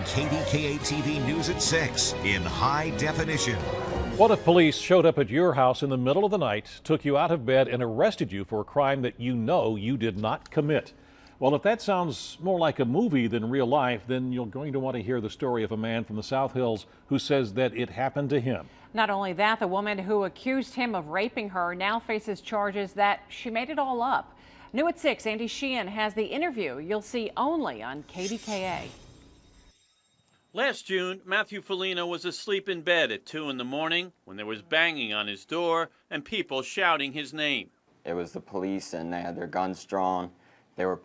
KDKA TV News at 6 in high definition. What if police showed up at your house in the middle of the night, took you out of bed, and arrested you for a crime that you know you did not commit? Well, if that sounds more like a movie than real life, then you're going to want to hear the story of a man from the South Hills who says that it happened to him. Not only that, the woman who accused him of raping her now faces charges that she made it all up. New at 6, Andy Sheehan has the interview you'll see only on KDKA. Last June, Matthew Foligno was asleep in bed at 2 in the morning when there was banging on his door and people shouting his name. It was the police, and they had their guns drawn. They were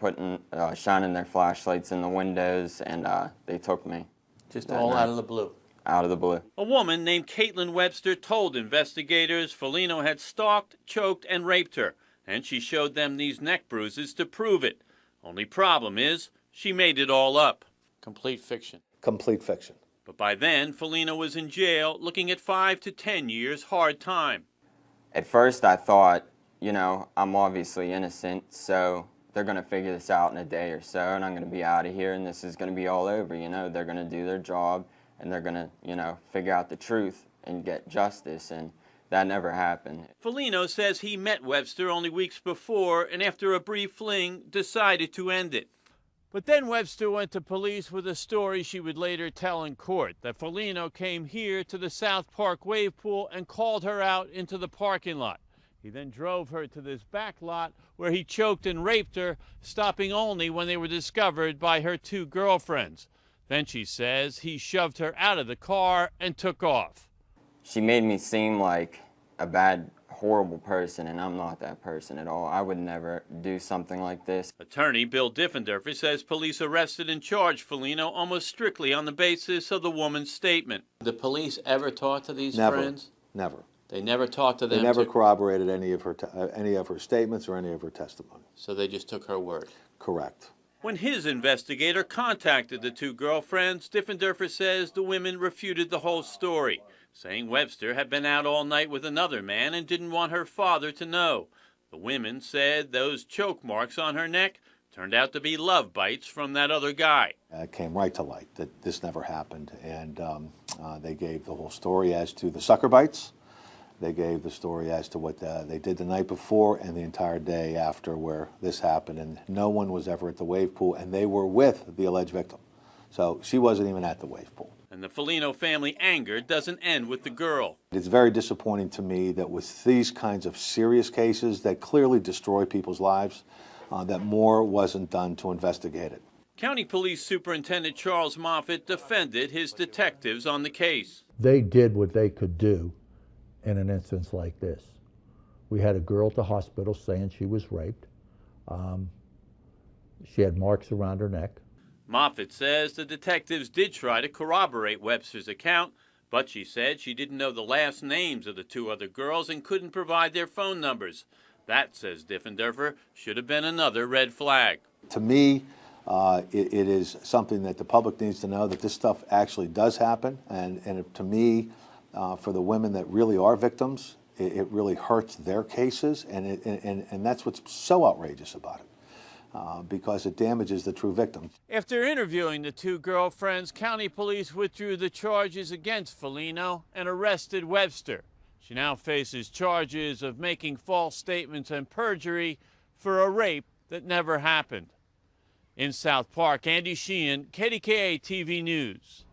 shining their flashlights in the windows, and they took me. Just all out of the blue? Out of the blue. A woman named Katelyn Webster told investigators Foligno had stalked, choked, and raped her, and she showed them these neck bruises to prove it. Only problem is, she made it all up. Complete fiction. Complete fiction. But by then, Foligno was in jail looking at 5 to 10 years hard time. At first I thought, you know, I'm obviously innocent, so they're going to figure this out in a day or so, and I'm going to be out of here, and this is going to be all over, you know. They're going to do their job, and they're going to, you know, figure out the truth and get justice, and that never happened. Foligno says he met Webster only weeks before, and after a brief fling, decided to end it. But then Webster went to police with a story she would later tell in court, that Foligno came here to the South Park wave pool and called her out into the parking lot. He then drove her to this back lot where he choked and raped her, stopping only when they were discovered by her 2 girlfriends. Then she says he shoved her out of the car and took off. She made me seem like a bad, horrible person, and I'm not that person at all. I would never do something like this. Attorney Bill Diffenderfer says police arrested and charged Foligno almost strictly on the basis of the woman's statement. Did the police ever talk to these friends? Never. They never talked to them? They never corroborated any of her statements or any of her testimony. So they just took her word? Correct. When his investigator contacted the 2 girlfriends, Diffenderfer says the women refuted the whole story, saying Webster had been out all night with another man and didn't want her father to know. The women said those choke marks on her neck turned out to be love bites from that other guy. It came right to light that this never happened, and they gave the whole story as to the sucker bites. They gave the story as to what they did the night before and the entire day after where this happened, and no one was ever at the wave pool, and they were with the alleged victim. So she wasn't even at the wave pool. And the Foligno family anger doesn't end with the girl. It's very disappointing to me that with these kinds of serious cases that clearly destroy people's lives, that more wasn't done to investigate it. County Police Superintendent Charles Moffitt defended his detectives on the case. They did what they could do in an instance like this. We had a girl at the hospital saying she was raped. She had marks around her neck. Moffitt says the detectives did try to corroborate Webster's account, but she said she didn't know the last names of the 2 other girls and couldn't provide their phone numbers. That, says Diffenderfer, should have been another red flag. To me, it is something that the public needs to know, that this stuff actually does happen, and to me, for the women that really are victims, it really hurts their cases, and that's what's so outrageous about it, because it damages the true victim. After interviewing the 2 girlfriends, county police withdrew the charges against Foligno and arrested Webster. She now faces charges of making false statements and perjury for a rape that never happened. In South Park, Andy Sheehan, KDKA TV News.